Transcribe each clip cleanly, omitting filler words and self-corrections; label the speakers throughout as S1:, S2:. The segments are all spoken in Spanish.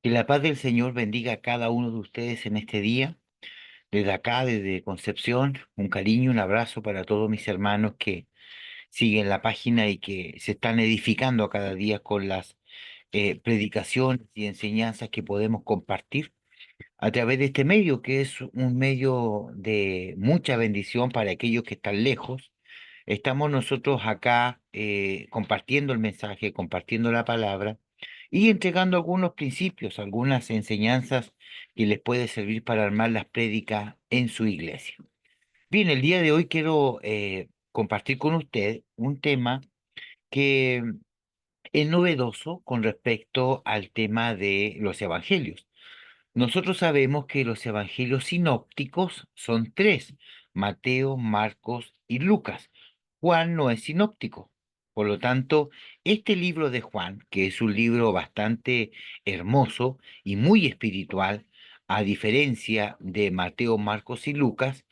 S1: Que la paz del Señor bendiga a cada uno de ustedes en este día. Desde acá, desde Concepción, un cariño, un abrazo para todos mis hermanos que siguen la página y que se están edificando cada día con las predicaciones y enseñanzas que podemos compartir a través de este medio, que es un medio de mucha bendición para aquellos que están lejos. Estamos nosotros acá compartiendo el mensaje, compartiendo la palabra y entregando algunos principios, algunas enseñanzas que les puede servir para armar las prédicas en su iglesia. Bien, el día de hoy quiero compartir con usted un tema que es novedoso con respecto al tema de los evangelios. Nosotros sabemos que los evangelios sinópticos son tres: Mateo, Marcos y Lucas. Juan no es sinóptico. Por lo tanto, este libro de Juan, que es un libro bastante hermoso y muy espiritual, a diferencia de Mateo, Marcos y Lucas,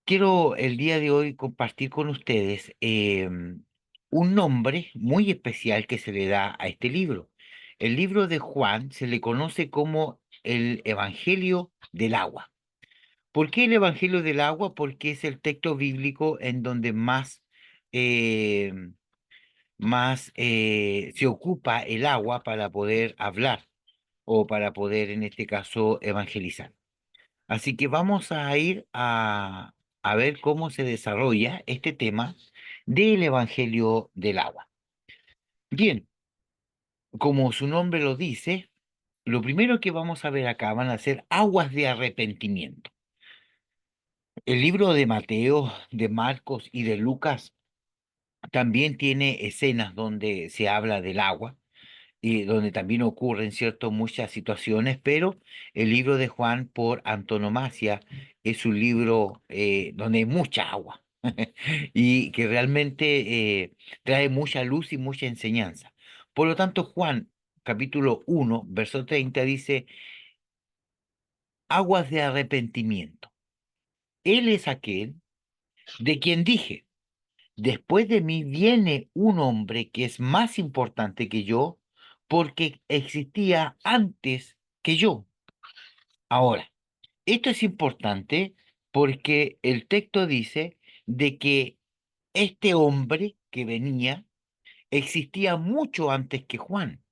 S1: quiero el día de hoy compartir con ustedes un nombre muy especial que se le da a este libro. El libro de Juan se le conoce como el Evangelio del agua. ¿Por qué el Evangelio del agua? Porque es el texto bíblico en donde eh, más se ocupa el agua para poder hablar o para poder, en este caso, evangelizar. Así que vamos a ir a ver cómo se desarrolla este tema del Evangelio del agua. Bien, como su nombre lo dice, lo primero que vamos a ver acá van a ser aguas de arrepentimiento. El libro de Mateo, de Marcos y de Lucas también tiene escenas donde se habla del agua y donde también ocurren, ¿cierto?, muchas situaciones, pero el libro de Juan, por antonomasia, es un libro donde hay mucha agua y que realmente trae mucha luz y mucha enseñanza. Por lo tanto, Juan, capítulo 1, verso 30, dice, aguas de arrepentimiento. Él es aquel de quien dije, después de mí viene un hombre que es más importante que yo, porque existía antes que yo. Ahora, esto es importante porque el texto dice de que este hombre que venía existía mucho antes que Juan.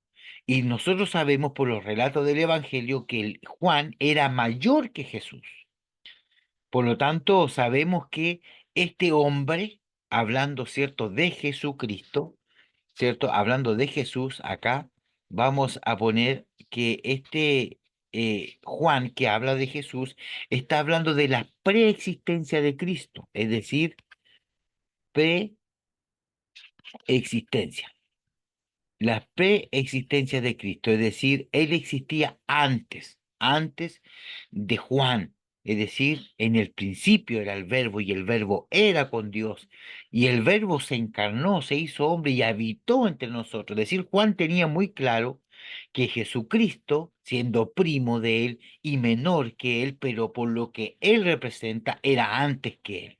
S1: Y nosotros sabemos por los relatos del Evangelio que Juan era mayor que Jesús. Por lo tanto, sabemos que este hombre, hablando, ¿cierto?, de Jesucristo, ¿cierto? Hablando de Jesús, acá vamos a poner que este Juan que habla de Jesús está hablando de la preexistencia de Cristo, es decir, preexistencia. La preexistencia de Cristo, es decir, Él existía antes de Juan, es decir, en el principio era el verbo y el verbo era con Dios y el verbo se encarnó, se hizo hombre y habitó entre nosotros. Es decir, Juan tenía muy claro que Jesucristo, siendo primo de Él y menor que Él, pero por lo que Él representa, era antes que Él.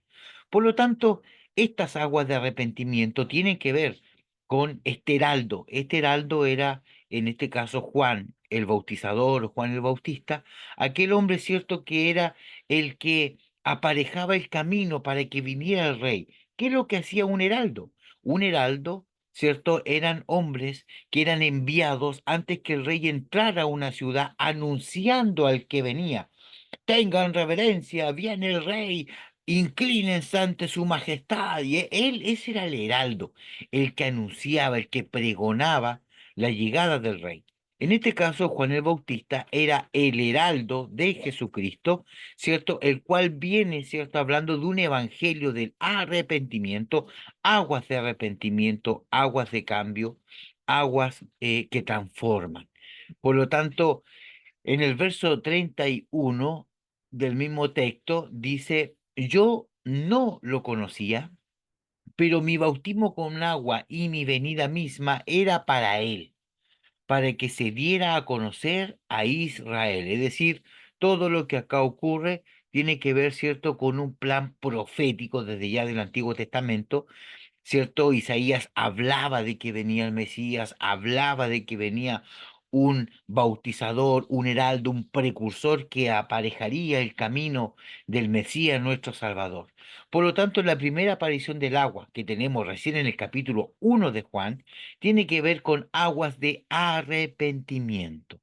S1: Por lo tanto, estas aguas de arrepentimiento tienen que ver con este heraldo. Este heraldo era, en este caso, Juan el Bautizador, Juan el Bautista, aquel hombre cierto que era el que aparejaba el camino para que viniera el rey. ¿Qué es lo que hacía un heraldo? Un heraldo, ¿cierto? Eran hombres que eran enviados antes que el rey entrara a una ciudad anunciando al que venía. Tengan reverencia, viene el rey, inclínense ante su majestad. Y él, ese era el heraldo, el que anunciaba, el que pregonaba la llegada del rey. En este caso, Juan el Bautista era el heraldo de Jesucristo, ¿cierto? El cual viene, ¿cierto? Hablando de un evangelio del arrepentimiento, aguas de arrepentimiento, aguas de cambio, aguas que transforman. Por lo tanto, en el verso 31 del mismo texto dice, yo no lo conocía, pero mi bautismo con agua y mi venida misma era para él, para que se diera a conocer a Israel. Es decir, todo lo que acá ocurre tiene que ver, ¿cierto?, con un plan profético desde ya del Antiguo Testamento, ¿cierto? Isaías hablaba de que venía el Mesías, hablaba de que venía un bautizador, un heraldo, un precursor que aparejaría el camino del Mesías, nuestro Salvador. Por lo tanto, la primera aparición del agua que tenemos recién en el capítulo 1 de Juan tiene que ver con aguas de arrepentimiento,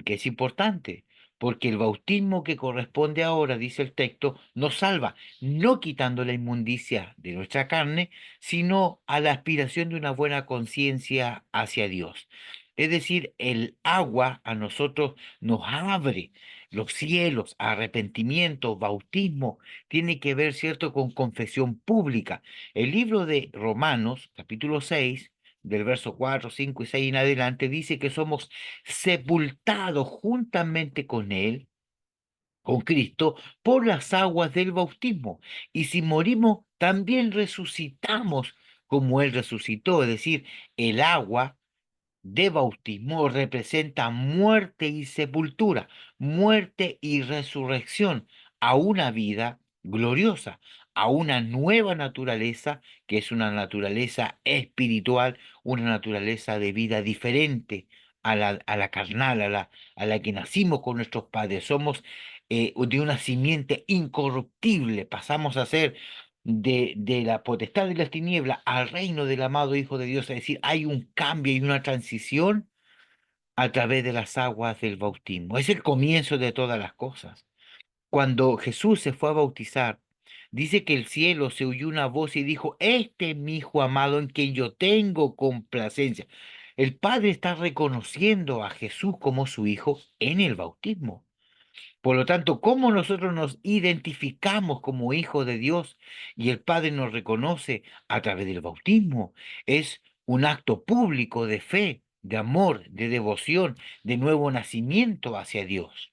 S1: que es importante, porque el bautismo que corresponde ahora, dice el texto, nos salva, no quitando la inmundicia de nuestra carne, sino a la aspiración de una buena conciencia hacia Dios. Es decir, el agua a nosotros nos abre los cielos, arrepentimiento, bautismo, tiene que ver, ¿cierto?, con confesión pública. El libro de Romanos, capítulo 6 del verso 4, 5 y 6 en adelante, dice que somos sepultados juntamente con Él, con Cristo, por las aguas del bautismo. Y si morimos, también resucitamos como Él resucitó. Es decir, el agua de bautismo representa muerte y sepultura, muerte y resurrección a una vida gloriosa, a una nueva naturaleza que es una naturaleza espiritual, una naturaleza de vida diferente a la carnal, a la que nacimos con nuestros padres. Somos de una simiente incorruptible, pasamos a ser de la potestad de las tinieblas al reino del amado Hijo de Dios. Es decir, hay un cambio y una transición a través de las aguas del bautismo. Es el comienzo de todas las cosas. Cuando Jesús se fue a bautizar, dice que el cielo se oyó una voz y dijo, este es mi Hijo amado en quien yo tengo complacencia. El Padre está reconociendo a Jesús como su Hijo en el bautismo. Por lo tanto, ¿cómo nosotros nos identificamos como hijos de Dios y el Padre nos reconoce a través del bautismo? Es un acto público de fe, de amor, de devoción, de nuevo nacimiento hacia Dios.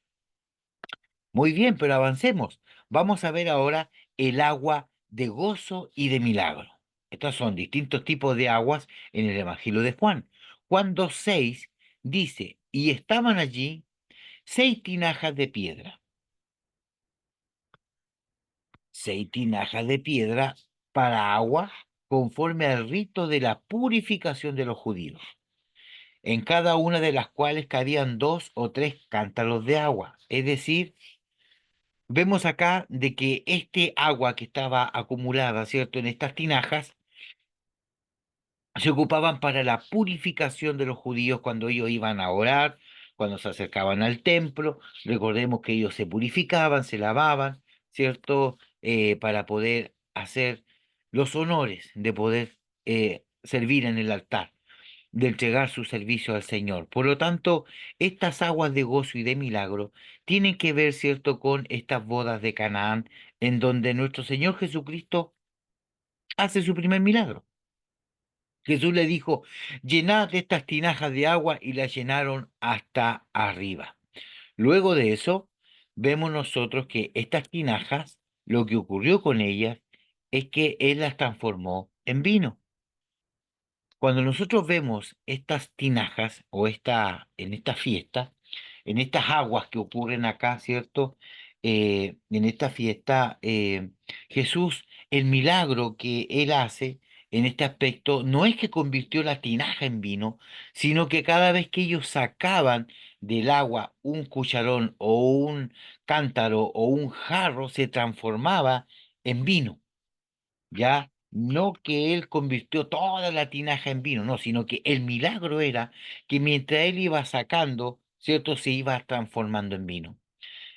S1: Muy bien, pero avancemos. Vamos a ver ahora el agua de gozo y de milagro. Estos son distintos tipos de aguas en el Evangelio de Juan. Juan 2:6 dice, y estaban allí 6 tinajas de piedra, 6 tinajas de piedra para agua, conforme al rito de la purificación de los judíos, en cada una de las cuales cabían 2 o 3 cántaros de agua. Es decir, vemos acá de que este agua que estaba acumulada, ¿cierto?, en estas tinajas, se ocupaban para la purificación de los judíos cuando ellos iban a orar, cuando se acercaban al templo. Recordemos que ellos se purificaban, se lavaban, ¿cierto? Para poder hacer los honores de poder servir en el altar, de entregar su servicio al Señor. Por lo tanto, estas aguas de gozo y de milagro tienen que ver, ¿cierto?, con estas bodas de Canaán, en donde nuestro Señor Jesucristo hace su primer milagro. Jesús le dijo, llenad estas tinajas de agua y las llenaron hasta arriba. Luego de eso, vemos nosotros que estas tinajas, lo que ocurrió con ellas es que Él las transformó en vino. Cuando nosotros vemos estas tinajas o en esta fiesta, en estas aguas que ocurren acá, ¿cierto? En esta fiesta, Jesús, el milagro que él hace en este aspecto, no es que convirtió la tinaja en vino, sino que cada vez que ellos sacaban del agua un cucharón o un cántaro o un jarro, se transformaba en vino. Ya no que él convirtió toda la tinaja en vino, no, sino que el milagro era que mientras él iba sacando, ¿cierto?, se iba transformando en vino.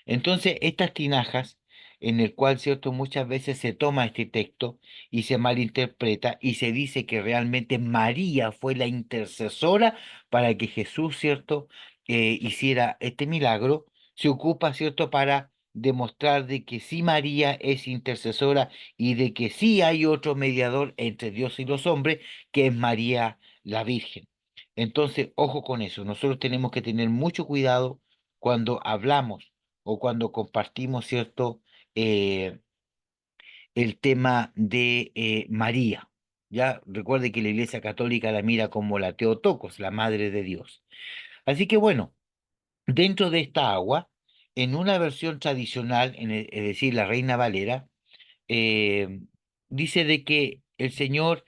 S1: Entonces, estas tinajas, en el cual, cierto, muchas veces se toma este texto y se malinterpreta y se dice que realmente María fue la intercesora para que Jesús, cierto, hiciera este milagro, se ocupa, cierto, para demostrar de que sí María es intercesora y de que sí hay otro mediador entre Dios y los hombres, que es María la Virgen. Entonces, ojo con eso, nosotros tenemos que tener mucho cuidado cuando hablamos o cuando compartimos, ¿cierto? Eh, el tema de María. Ya recuerde que la Iglesia Católica la mira como la Teotocos, la Madre de Dios. Así que bueno, dentro de esta agua, en una versión tradicional, es decir, la Reina Valera, eh, dice de que el Señor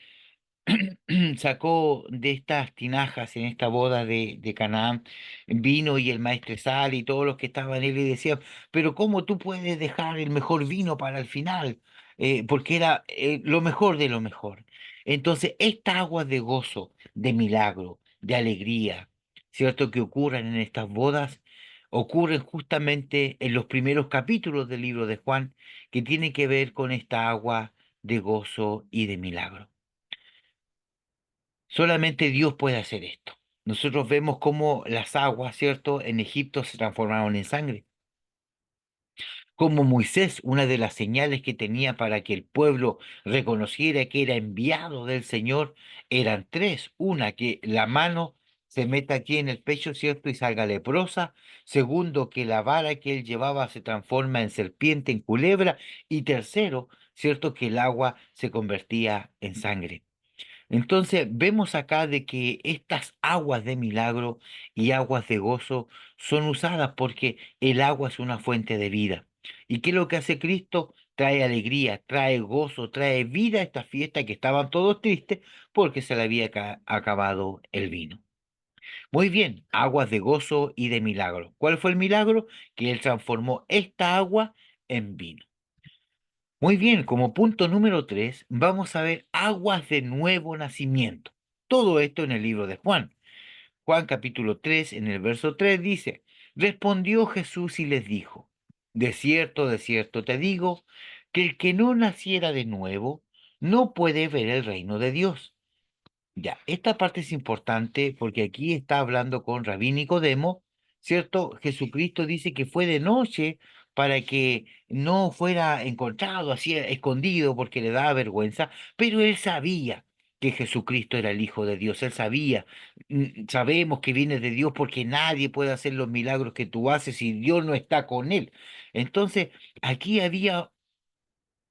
S1: sacó de estas tinajas en esta boda de Canaán vino y el maestresal y todos los que estaban él le decían, pero ¿cómo tú puedes dejar el mejor vino para el final? Porque era lo mejor de lo mejor. Entonces, estas aguas de gozo, de milagro, de alegría, ¿cierto? Que ocurran en estas bodas, ocurren justamente en los primeros capítulos del libro de Juan, que tiene que ver con esta agua de gozo y de milagro. Solamente Dios puede hacer esto. Nosotros vemos cómo las aguas, ¿cierto?, en Egipto se transformaron en sangre. Como Moisés, una de las señales que tenía para que el pueblo reconociera que era enviado del Señor, eran tres. Una, que la mano se meta aquí en el pecho, ¿cierto?, y salga leprosa. Segundo, que la vara que él llevaba se transforma en serpiente, en culebra. Y tercero, ¿cierto?, que el agua se convertía en sangre. Entonces vemos acá de que estas aguas de milagro y aguas de gozo son usadas porque el agua es una fuente de vida. ¿Y qué es lo que hace Cristo? Trae alegría, trae gozo, trae vida a esta fiesta que estaban todos tristes porque se le había acabado el vino. Muy bien, aguas de gozo y de milagro. ¿Cuál fue el milagro? Que Él transformó esta agua en vino. Muy bien, como punto número 3, vamos a ver aguas de nuevo nacimiento. Todo esto en el libro de Juan. Juan capítulo 3, en el verso 3 dice, respondió Jesús y les dijo, de cierto te digo, que el que no naciera de nuevo no puede ver el reino de Dios. Ya, esta parte es importante porque aquí está hablando con Rabí Nicodemo, ¿cierto? Jesucristo dice que fue de noche para que no fuera encontrado así escondido porque le daba vergüenza, pero él sabía que Jesucristo era el Hijo de Dios, él sabía, sabemos que viene de Dios porque nadie puede hacer los milagros que tú haces si Dios no está con él. Entonces, aquí había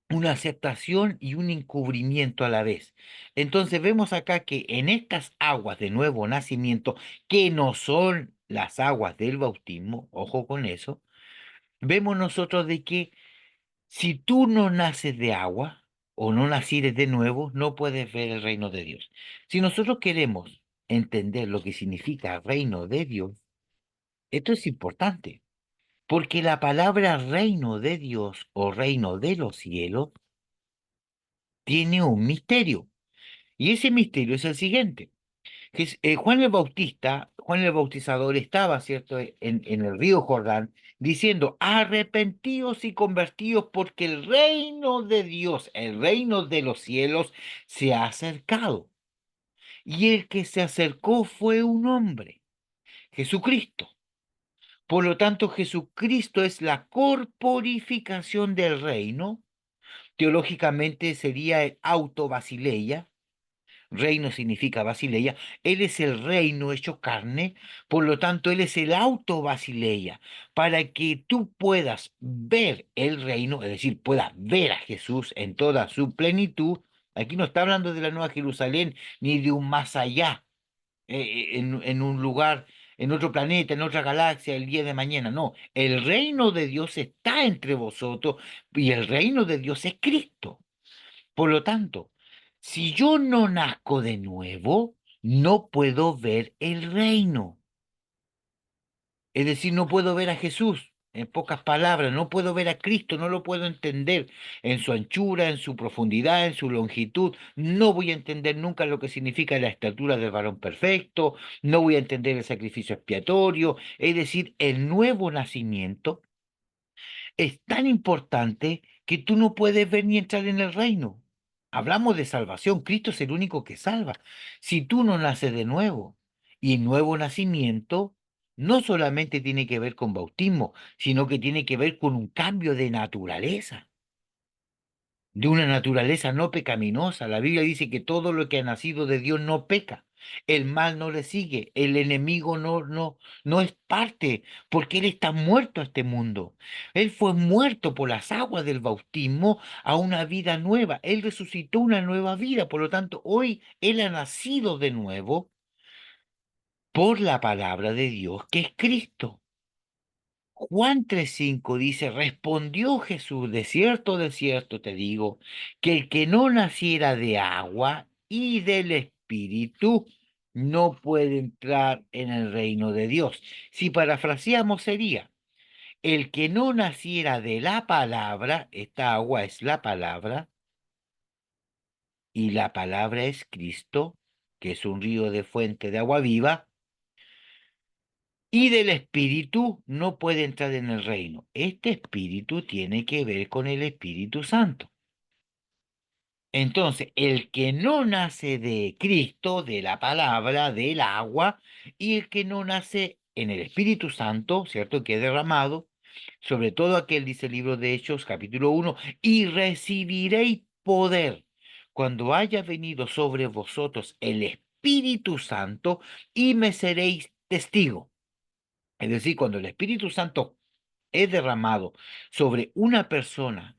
S1: una aceptación y un encubrimiento a la vez. Entonces vemos acá que en estas aguas de nuevo nacimiento, que no son las aguas del bautismo, ojo con eso, vemos nosotros de que si tú no naces de agua o no nacieres de nuevo, no puedes ver el reino de Dios. Si nosotros queremos entender lo que significa reino de Dios, esto es importante, porque la palabra reino de Dios o reino de los cielos tiene un misterio. Y ese misterio es el siguiente. Juan el Bautista, Juan el Bautizador estaba, ¿cierto?, en el río Jordán, diciendo, arrepentíos y convertíos porque el reino de Dios, el reino de los cielos, se ha acercado. Y el que se acercó fue un hombre, Jesucristo. Por lo tanto, Jesucristo es la corporificación del reino. Teológicamente sería el auto basileia. Reino significa Basileia. Él es el reino hecho carne, por lo tanto, Él es el auto Basileia. Para que tú puedas ver el reino, es decir, puedas ver a Jesús en toda su plenitud. Aquí no está hablando de la Nueva Jerusalén ni de un más allá, en un lugar, en otro planeta, en otra galaxia, el día de mañana. No, el reino de Dios está entre vosotros y el reino de Dios es Cristo. Por lo tanto, si yo no nazco de nuevo, no puedo ver el reino. Es decir, no puedo ver a Jesús. En pocas palabras, no puedo ver a Cristo, no lo puedo entender en su anchura, en su profundidad, en su longitud. No voy a entender nunca lo que significa la estatura del varón perfecto, no voy a entender el sacrificio expiatorio, es decir, el nuevo nacimiento es tan importante que tú no puedes ver ni entrar en el reino. Hablamos de salvación, Cristo es el único que salva. Si tú no naces de nuevo, y nuevo nacimiento no solamente tiene que ver con bautismo, sino que tiene que ver con un cambio de naturaleza, de una naturaleza no pecaminosa. La Biblia dice que todo lo que ha nacido de Dios no peca. El mal no le sigue, el enemigo no es parte, porque él está muerto a este mundo. Él fue muerto por las aguas del bautismo a una vida nueva. Él resucitó una nueva vida, por lo tanto, hoy él ha nacido de nuevo por la palabra de Dios, que es Cristo. Juan 3:5 dice, respondió Jesús, de cierto te digo, que el que no naciera de agua y del Espíritu no puede entrar en el reino de Dios. Si parafraseamos sería, el que no naciera de la palabra, esta agua es la palabra, y la palabra es Cristo, que es un río de fuente de agua viva, y del Espíritu no puede entrar en el reino. Este Espíritu tiene que ver con el Espíritu Santo. Entonces, el que no nace de Cristo, de la palabra, del agua, y el que no nace en el Espíritu Santo, ¿cierto? Que es derramado, sobre todo aquel, dice el libro de Hechos, capítulo 1, y recibiréis poder cuando haya venido sobre vosotros el Espíritu Santo y me seréis testigo. Es decir, cuando el Espíritu Santo es derramado sobre una persona,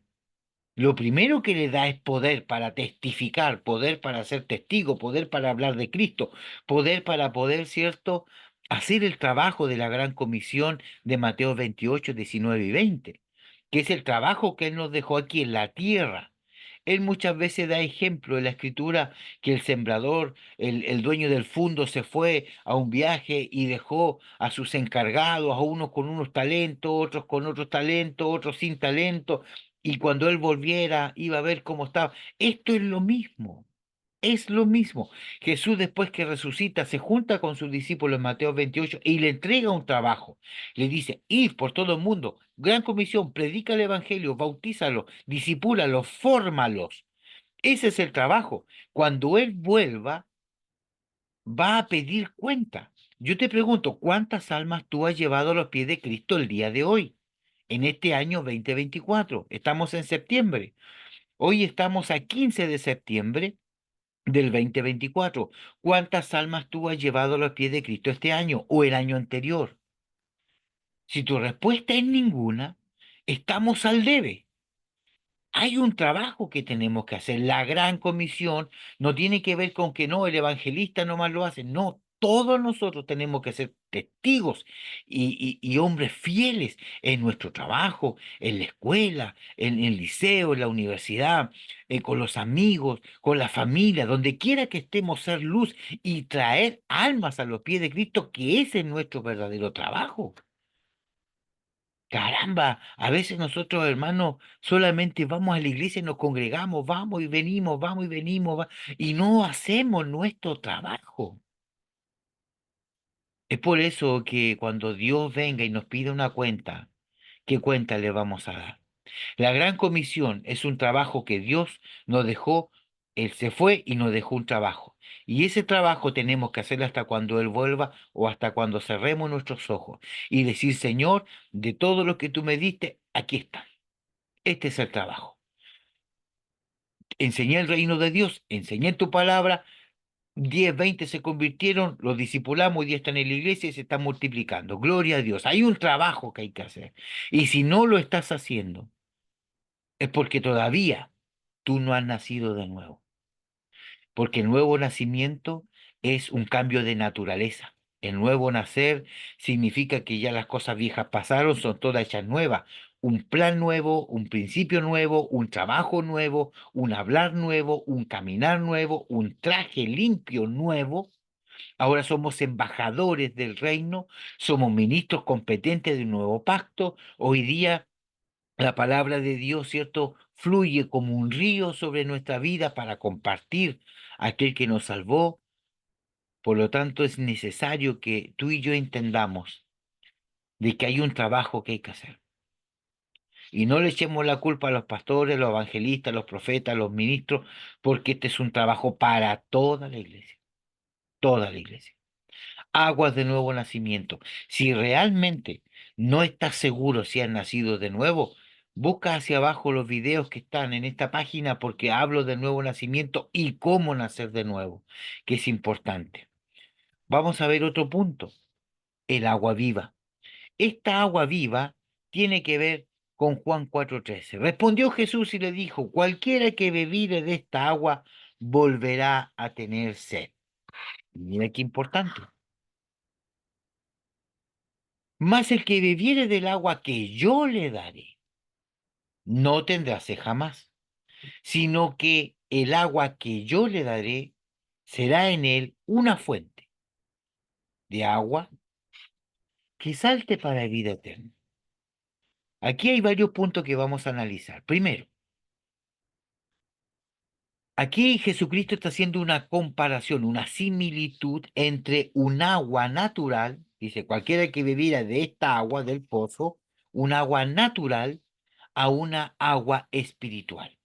S1: lo primero que le da es poder para testificar, poder para ser testigo, poder para hablar de Cristo, poder para poder, ¿cierto?, hacer el trabajo de la gran comisión de Mateo 28, 19 y 20, que es el trabajo que Él nos dejó aquí en la tierra. Él muchas veces da ejemplo en la escritura que el sembrador, el dueño del fundo, se fue a un viaje y dejó a sus encargados, a unos con unos talentos, otros con otros talentos, otros sin talento, y cuando él volviera iba a ver cómo estaba. Esto es lo mismo. Es lo mismo. Jesús, después que resucita, se junta con sus discípulos en Mateo 28 y le entrega un trabajo. Le dice: id por todo el mundo, gran comisión, predica el evangelio, bautízalos, discipúlalos, fórmalos. Ese es el trabajo. Cuando Él vuelva, va a pedir cuenta. Yo te pregunto, ¿cuántas almas tú has llevado a los pies de Cristo el día de hoy? En este año 2024. Estamos en septiembre. Hoy estamos a 15 de septiembre del 2024. ¿Cuántas almas tú has llevado a los pies de Cristo este año o el año anterior? Si tu respuesta es ninguna, estamos al debe. Hay un trabajo que tenemos que hacer. La gran comisión no tiene que ver con que no, el evangelista nomás lo hace. No, todos nosotros tenemos que ser testigos y hombres fieles en nuestro trabajo, en la escuela, en el liceo, en la universidad, con los amigos, con la familia, donde quiera que estemos, ser luz y traer almas a los pies de Cristo, que ese es nuestro verdadero trabajo. Caramba, a veces nosotros, hermanos, solamente vamos a la iglesia y nos congregamos, vamos y venimos, y no hacemos nuestro trabajo. Es por eso que cuando Dios venga y nos pida una cuenta, ¿qué cuenta le vamos a dar? La gran comisión es un trabajo que Dios nos dejó. Él se fue y nos dejó un trabajo. Y ese trabajo tenemos que hacerlo hasta cuando Él vuelva o hasta cuando cerremos nuestros ojos y decir: Señor, de todo lo que tú me diste, aquí está. Este es el trabajo. Enseñé el reino de Dios, enseñé tu palabra, 10, 20 se convirtieron, los discipulamos, 10 están en la iglesia y se están multiplicando. Gloria a Dios. Hay un trabajo que hay que hacer. Y si no lo estás haciendo, es porque todavía tú no has nacido de nuevo. Porque el nuevo nacimiento es un cambio de naturaleza. El nuevo nacer significa que ya las cosas viejas pasaron, son todas hechas nuevas. Un plan nuevo, un principio nuevo, un trabajo nuevo, un hablar nuevo, un caminar nuevo, un traje limpio nuevo. Ahora somos embajadores del reino, somos ministros competentes de un nuevo pacto. Hoy día la palabra de Dios, ¿cierto?, fluye como un río sobre nuestra vida para compartir a aquel que nos salvó. Por lo tanto, es necesario que tú y yo entendamos de que hay un trabajo que hay que hacer. Y no le echemos la culpa a los pastores, los evangelistas, los profetas, los ministros, porque este es un trabajo para toda la iglesia, toda la iglesia. Aguas de nuevo nacimiento. Si realmente no estás seguro si has nacido de nuevo, busca hacia abajo los videos que están en esta página porque hablo del nuevo nacimiento y cómo nacer de nuevo, que es importante. Vamos a ver otro punto, el agua viva. Esta agua viva tiene que ver con Juan 4:13. Respondió Jesús y le dijo: cualquiera que bebiere de esta agua volverá a tener sed. Mira qué importante. Mas el que bebiere del agua que yo le daré, no tendrá sed jamás, sino que el agua que yo le daré será en él una fuente de agua que salte para vida eterna. Aquí hay varios puntos que vamos a analizar. Primero, aquí Jesucristo está haciendo una comparación, una similitud entre un agua natural, dice cualquiera que bebiera de esta agua del pozo, un agua natural, a una agua espiritual.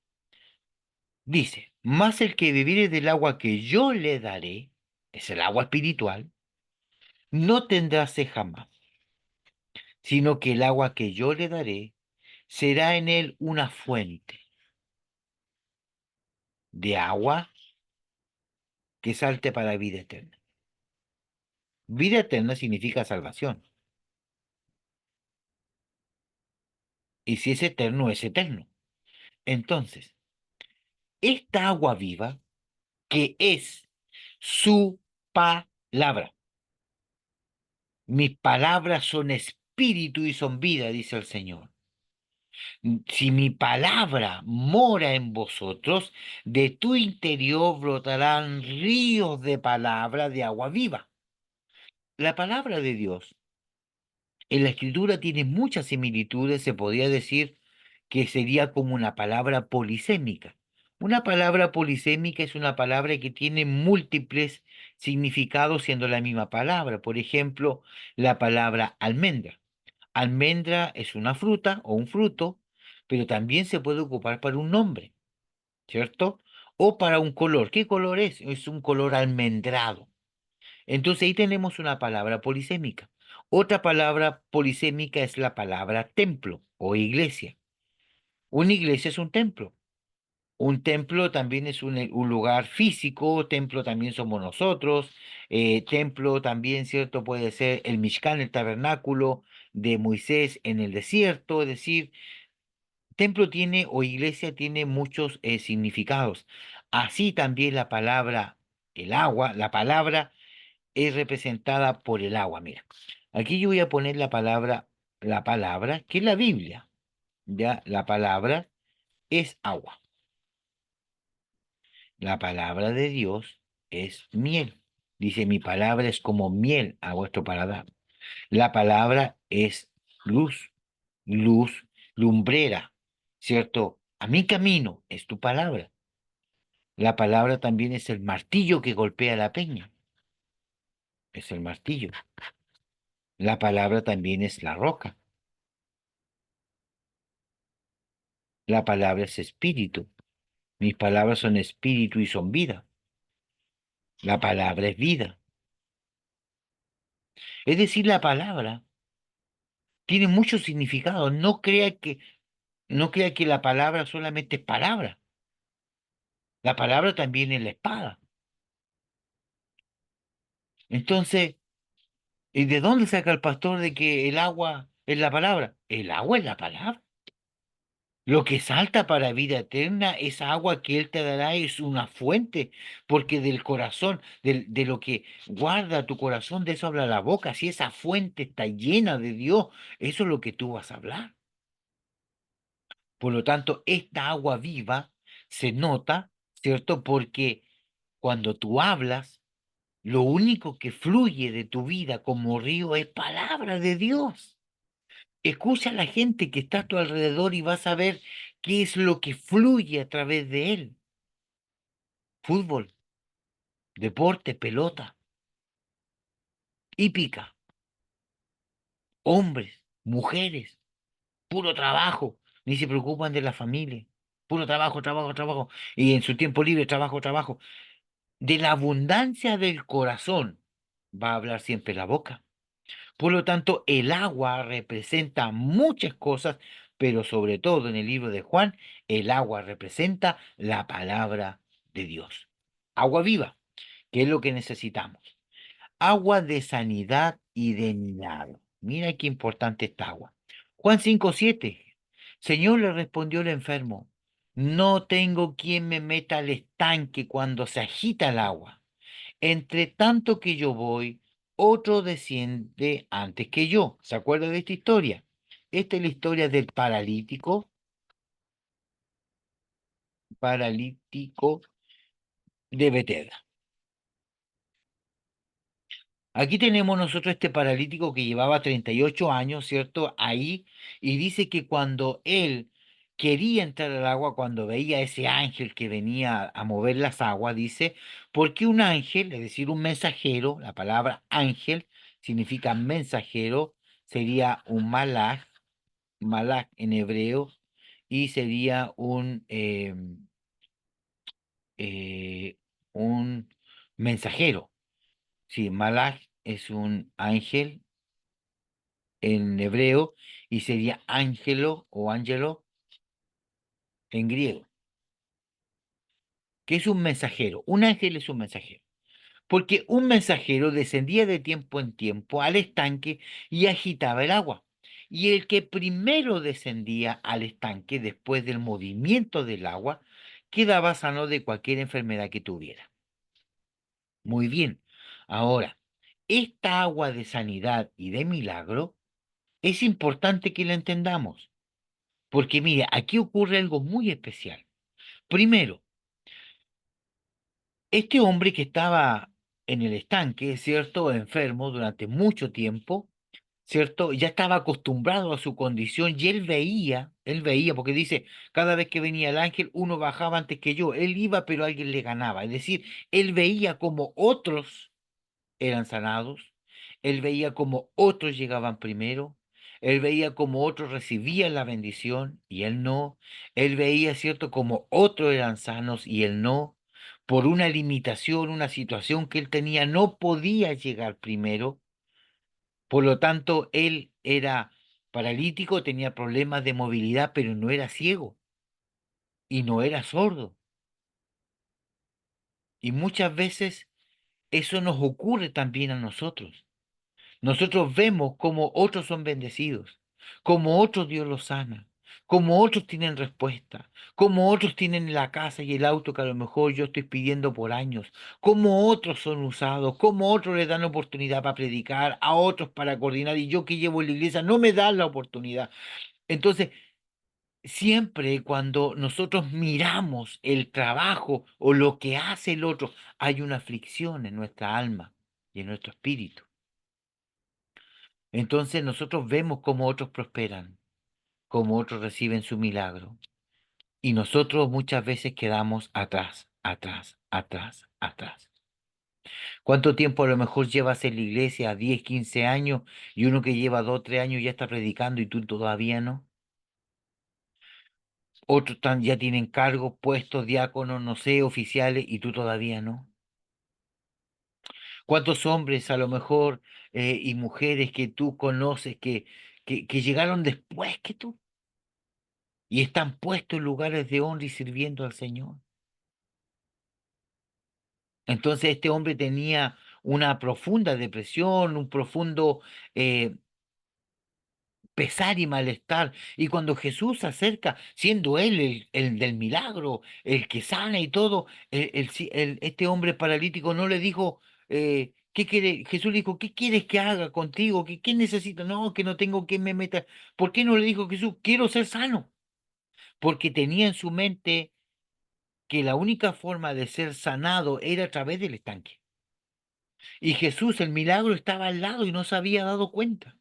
S1: Dice, más el que bebiere del agua que yo le daré, es el agua espiritual, no tendrá sed jamás, sino que el agua que yo le daré será en él una fuente de agua que salte para vida eterna. Vida eterna significa salvación. Y si es eterno, es eterno. Entonces, esta agua viva, que es su palabra. Mis palabras son espíritu y son vida, dice el Señor. Si mi palabra mora en vosotros, de tu interior brotarán ríos de palabra de agua viva. La palabra de Dios en la escritura tiene muchas similitudes, se podría decir que sería como una palabra polisémica. Una palabra polisémica es una palabra que tiene múltiples significados siendo la misma palabra. Por ejemplo, la palabra almendra. Almendra es una fruta o un fruto, pero también se puede ocupar para un nombre, ¿cierto? O para un color. ¿Qué color es? Es un color almendrado. Entonces ahí tenemos una palabra polisémica. Otra palabra polisémica es la palabra templo o iglesia. Una iglesia es un templo. Un templo también es un lugar físico, templo también somos nosotros, templo también, ¿cierto? Puede ser el Mishkan, el tabernáculo de Moisés en el desierto, es decir, templo tiene o iglesia tiene muchos significados. Así también la palabra, el agua, la palabra es representada por el agua. Mira, aquí yo voy a poner la palabra, que es la Biblia, ¿ya? La palabra es agua. La palabra de Dios es miel. Dice, mi palabra es como miel a vuestro paladar. La palabra es luz, luz, lumbrera, ¿cierto? A mi camino es tu palabra. La palabra también es el martillo que golpea la peña. Es el martillo. La palabra también es la roca. La palabra es espíritu. Mis palabras son espíritu y son vida. La palabra es vida. Es decir, la palabra tiene mucho significado. No crea que la palabra solamente es palabra. La palabra también es la espada. Entonces, ¿y de dónde saca el pastor de que el agua es la palabra? El agua es la palabra. Lo que salta para vida eterna, esa agua que Él te dará es una fuente, porque del corazón, de lo que guarda tu corazón, de eso habla la boca. Si esa fuente está llena de Dios, eso es lo que tú vas a hablar. Por lo tanto, esta agua viva se nota, ¿cierto? Porque cuando tú hablas, lo único que fluye de tu vida como río es palabra de Dios. Escucha a la gente que está a tu alrededor y vas a ver qué es lo que fluye a través de él. Fútbol, deporte, pelota, hípica, hombres, mujeres, puro trabajo, ni se preocupan de la familia. Puro trabajo, trabajo, trabajo. Y en su tiempo libre, trabajo, trabajo. De la abundancia del corazón va a hablar siempre la boca. Por lo tanto, el agua representa muchas cosas, pero sobre todo en el libro de Juan, el agua representa la palabra de Dios. Agua viva, que es lo que necesitamos. Agua de sanidad y de milagro. Mira qué importante esta agua. Juan 5:7. Señor, le respondió el enfermo, no tengo quien me meta al estanque cuando se agita el agua. Entre tanto que yo voy, otro desciende antes que yo. ¿Se acuerda de esta historia? Esta es la historia del paralítico de Betesda. Aquí tenemos nosotros este paralítico que llevaba 38 años, ¿cierto? Ahí, y dice que cuando él quería entrar al agua, cuando veía ese ángel que venía a mover las aguas, dice, porque un ángel, es decir, un mensajero, la palabra ángel significa mensajero, sería un malach, malach en hebreo, y sería eh, un mensajero. Sí, malach es un ángel en hebreo y sería ángelo o ángelo en griego, que es un mensajero. Un ángel es un mensajero, porque un mensajero descendía de tiempo en tiempo al estanque y agitaba el agua. Y el que primero descendía al estanque después del movimiento del agua quedaba sano de cualquier enfermedad que tuviera. Muy bien. Ahora, esta agua de sanidad y de milagro es importante que la entendamos. Porque mire, aquí ocurre algo muy especial. Primero, este hombre que estaba en el estanque, ¿cierto? Enfermo durante mucho tiempo, ¿cierto? Ya estaba acostumbrado a su condición y él veía, porque dice, cada vez que venía el ángel, uno bajaba antes que yo. Él iba, pero alguien le ganaba. Es decir, él veía como otros eran sanados, él veía como otros llegaban primero, él veía como otros recibían la bendición y él no, él veía, cierto, como otros eran sanos y él no, por una limitación, una situación que él tenía, no podía llegar primero, por lo tanto, él era paralítico, tenía problemas de movilidad, pero no era ciego y no era sordo. Y muchas veces eso nos ocurre también a nosotros. Nosotros vemos cómo otros son bendecidos, cómo otros Dios los sana, cómo otros tienen respuesta, cómo otros tienen la casa y el auto que a lo mejor yo estoy pidiendo por años, cómo otros son usados, cómo otros les dan oportunidad para predicar, a otros para coordinar y yo que llevo en la iglesia no me dan la oportunidad. Entonces, siempre cuando nosotros miramos el trabajo o lo que hace el otro, hay una aflicción en nuestra alma y en nuestro espíritu. Entonces nosotros vemos cómo otros prosperan, cómo otros reciben su milagro. Y nosotros muchas veces quedamos atrás, atrás, atrás, atrás. ¿Cuánto tiempo a lo mejor llevas en la iglesia? 10, 15 años y uno que lleva 2, 3 años ya está predicando y tú todavía no. Otros ya tienen cargos, puestos, diáconos, no sé, oficiales y tú todavía no. ¿Cuántos hombres a lo mejor y mujeres que tú conoces que llegaron después que tú? Y están puestos en lugares de honra y sirviendo al Señor. Entonces este hombre tenía una profunda depresión, un profundo eh, pesar y malestar. Y cuando Jesús se acerca, siendo él el del milagro, el que sana y todo, este hombre paralítico no le dijo, ¿qué quiere? Jesús le dijo, ¿qué quieres que haga contigo? ¿Qué necesito? No, que no tengo que me meta. ¿Por qué no le dijo Jesús, quiero ser sano? Porque tenía en su mente que la única forma de ser sanado era a través del estanque. Y Jesús, el milagro, estaba al lado y no se había dado cuenta.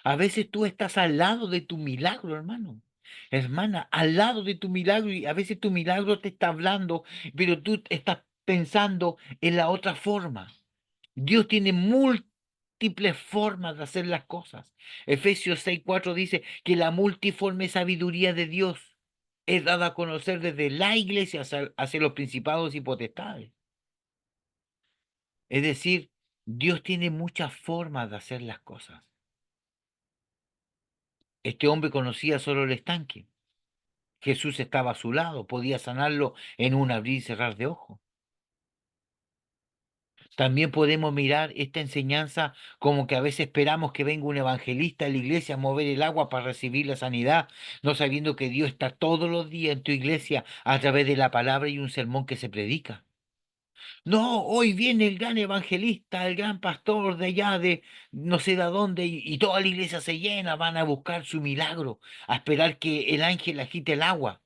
S1: A veces tú estás al lado de tu milagro, hermano. Hermana, al lado de tu milagro y a veces tu milagro te está hablando, pero tú estás pensando en la otra forma. Dios tiene múltiples formas de hacer las cosas. Efesios 6:4 dice que la multiforme sabiduría de Dios es dada a conocer desde la iglesia hacia los principados y potestades. Es decir, Dios tiene muchas formas de hacer las cosas. Este hombre conocía solo el estanque. Jesús estaba a su lado, podía sanarlo en un abrir y cerrar de ojos. También podemos mirar esta enseñanza como que a veces esperamos que venga un evangelista a la iglesia a mover el agua para recibir la sanidad, no sabiendo que Dios está todos los días en tu iglesia a través de la palabra y un sermón que se predica. No, hoy viene el gran evangelista, el gran pastor de allá de no sé de dónde y toda la iglesia se llena, van a buscar su milagro, a esperar que el ángel agite el agua,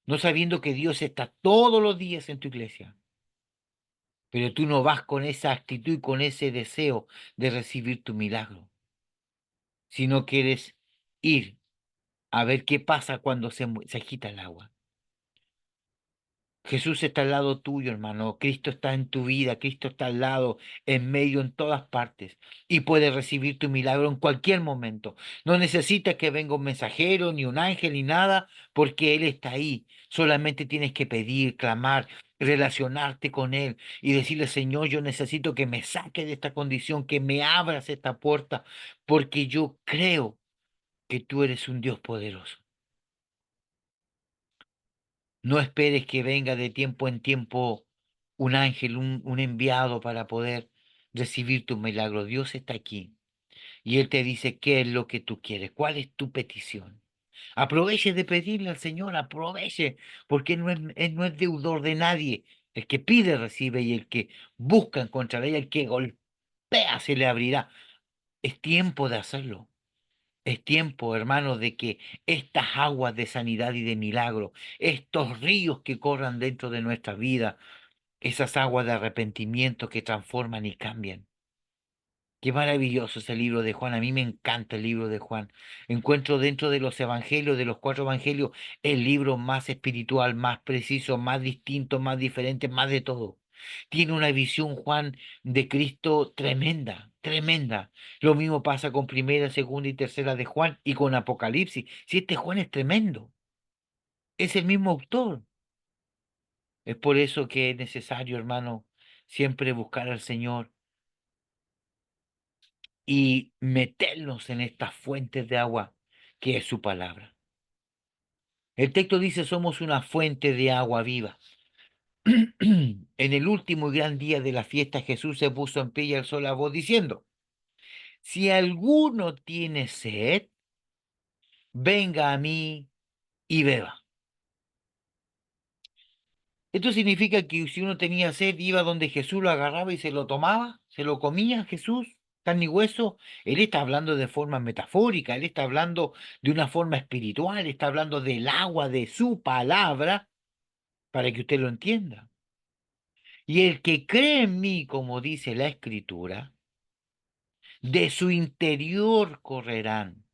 S1: no sabiendo que Dios está todos los días en tu iglesia. pero tú no vas con esa actitud y con ese deseo de recibir tu milagro, sino quieres ir a ver qué pasa cuando se agita el agua. Jesús está al lado tuyo, hermano. Cristo está en tu vida. Cristo está al lado, en medio, en todas partes. Y puede recibir tu milagro en cualquier momento. No necesitas que venga un mensajero, ni un ángel, ni nada, porque Él está ahí. Solamente tienes que pedir, clamar, relacionarte con Él y decirle, Señor, yo necesito que me saque de esta condición, que me abras esta puerta, porque yo creo que tú eres un Dios poderoso. No esperes que venga de tiempo en tiempo un ángel, un enviado para poder recibir tu milagro. Dios está aquí y Él te dice qué es lo que tú quieres, cuál es tu petición. Aproveche de pedirle al Señor, aproveche, porque Él no es deudor de nadie. El que pide recibe y el que busca encontrará y el que golpea se le abrirá. Es tiempo de hacerlo. Es tiempo, hermanos, de que estas aguas de sanidad y de milagro, estos ríos que corran dentro de nuestra vida, esas aguas de arrepentimiento que transforman y cambian. Qué maravilloso es el libro de Juan. A mí me encanta el libro de Juan. Encuentro dentro de los evangelios, de los cuatro evangelios, el libro más espiritual, más preciso, más distinto, más diferente, más de todo. Tiene una visión, Juan, de Cristo tremenda, tremenda. Lo mismo pasa con primera, segunda y tercera de Juan y con Apocalipsis. Si este Juan es tremendo, es el mismo autor. Es por eso que es necesario, hermano, siempre buscar al Señor y meternos en estas fuentes de agua que es su palabra. El texto dice, somos una fuente de agua viva. En el último y gran día de la fiesta, Jesús se puso en pie y alzó la voz diciendo, si alguno tiene sed, venga a mí y beba. Esto significa que si uno tenía sed, iba donde Jesús lo agarraba y se lo tomaba, se lo comía Jesús, carne y hueso. Él está hablando de forma metafórica, él está hablando de una forma espiritual, está hablando del agua de su palabra para que usted lo entienda. Y el que cree en mí, como dice la Escritura, de su interior correrán.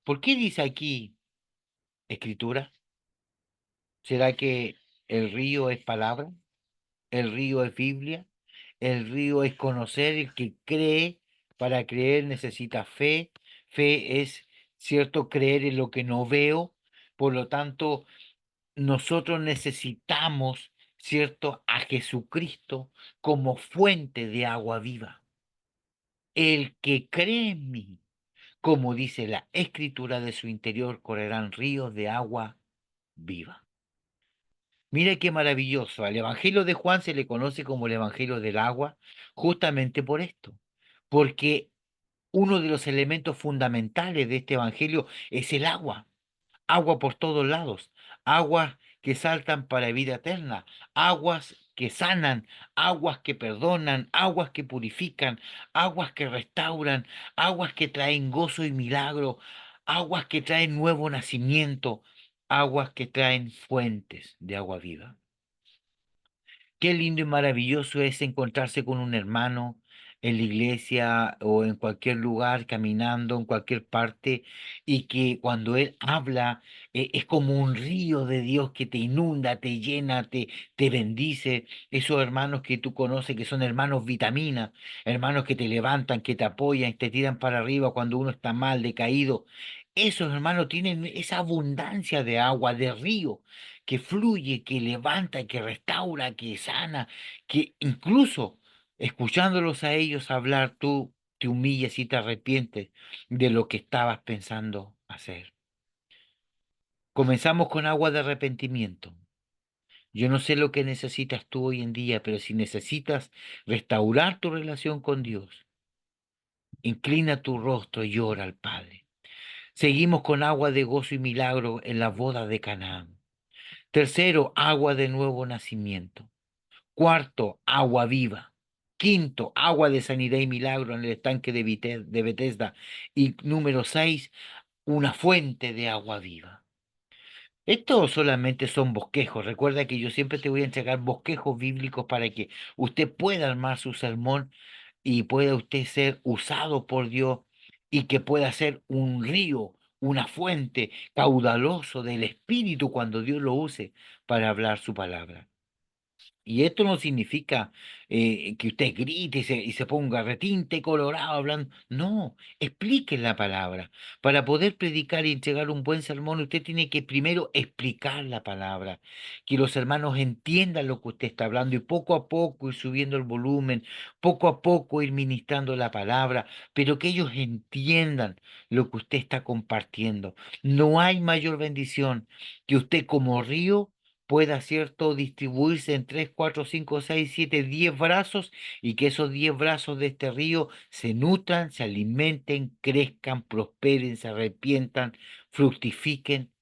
S1: ¿Por qué dice aquí Escritura? ¿Será que el río es palabra? ¿El río es Biblia? El río es conocer, el que cree, para creer necesita fe. Fe es, cierto, creer en lo que no veo. Por lo tanto, nosotros necesitamos, cierto, a Jesucristo como fuente de agua viva. El que cree en mí, como dice la Escritura, de su interior correrán ríos de agua viva. Mire qué maravilloso. Al Evangelio de Juan se le conoce como el Evangelio del agua, justamente por esto, porque uno de los elementos fundamentales de este Evangelio es el agua. Agua por todos lados, aguas que saltan para vida eterna, aguas que sanan, aguas que perdonan, aguas que purifican, aguas que restauran, aguas que traen gozo y milagro, aguas que traen nuevo nacimiento, aguas que traen fuentes de agua viva. Qué lindo y maravilloso es encontrarse con un hermano en la iglesia o en cualquier lugar, caminando en cualquier parte, y que cuando él habla es como un río de Dios que te inunda, te llena, te bendice. Esos hermanos que tú conoces que son hermanos vitamina, hermanos que te levantan, que te apoyan, te tiran para arriba cuando uno está mal, decaído. Esos hermanos tienen esa abundancia de agua, de río que fluye, que levanta, que restaura, que sana, que incluso escuchándolos a ellos hablar, tú te humillas y te arrepientes de lo que estabas pensando hacer. Comenzamos con agua de arrepentimiento. Yo no sé lo que necesitas tú hoy en día, pero si necesitas restaurar tu relación con Dios, inclina tu rostro y llora al Padre. Seguimos con agua de gozo y milagro en la boda de Canaán. Tercero, agua de nuevo nacimiento. Cuarto, agua viva. Quinto, agua de sanidad y milagro en el estanque de Bethesda. Y número 6, una fuente de agua viva. Esto solamente son bosquejos. Recuerda que yo siempre te voy a entregar bosquejos bíblicos para que usted pueda armar su sermón y pueda usted ser usado por Dios y que pueda ser un río, una fuente caudaloso del Espíritu cuando Dios lo use para hablar su palabra. Y esto no significa que usted grite y se ponga retinte colorado hablando. No, explique la palabra. Para poder predicar y entregar un buen sermón, usted tiene que primero explicar la palabra, que los hermanos entiendan lo que usted está hablando y poco a poco ir subiendo el volumen, poco a poco ir ministrando la palabra, pero que ellos entiendan lo que usted está compartiendo. No hay mayor bendición que usted como río pueda, ¿cierto?, distribuirse en 3, 4, 5, 6, 7, 10 brazos y que esos 10 brazos de este río se nutran, se alimenten, crezcan, prosperen, se arrepientan, fructifiquen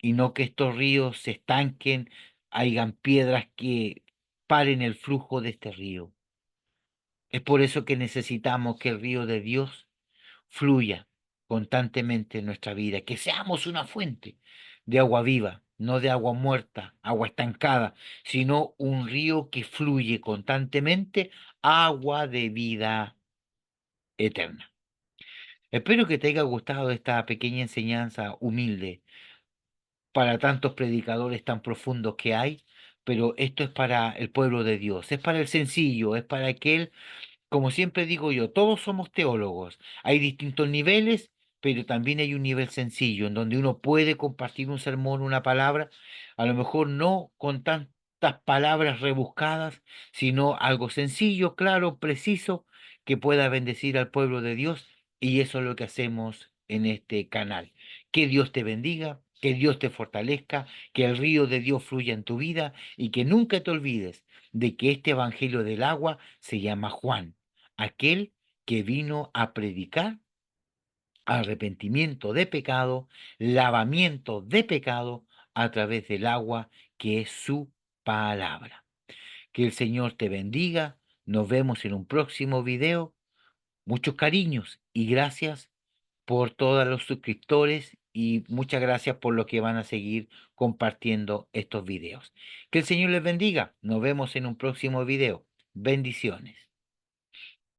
S1: y no que estos ríos se estanquen, hayan piedras que paren el flujo de este río. Es por eso que necesitamos que el río de Dios fluya constantemente en nuestra vida, que seamos una fuente de agua viva, no de agua muerta, agua estancada, sino un río que fluye constantemente, agua de vida eterna. Espero que te haya gustado esta pequeña enseñanza humilde para tantos predicadores tan profundos que hay, pero esto es para el pueblo de Dios, es para el sencillo, es para aquel. Como siempre digo yo, todos somos teólogos. Hay distintos niveles, pero también hay un nivel sencillo en donde uno puede compartir un sermón, una palabra, a lo mejor no con tantas palabras rebuscadas, sino algo sencillo, claro, preciso, que pueda bendecir al pueblo de Dios. Y eso es lo que hacemos en este canal. Que Dios te bendiga, que Dios te fortalezca, que el río de Dios fluya en tu vida y que nunca te olvides de que este evangelio del agua se llama Juan, aquel que vino a predicar arrepentimiento de pecado, lavamiento de pecado a través del agua que es su palabra. Que el Señor te bendiga. Nos vemos en un próximo video. Muchos cariños y gracias por todos los suscriptores y muchas gracias por lo que van a seguir compartiendo estos videos. Que el Señor les bendiga. Nos vemos en un próximo video. Bendiciones.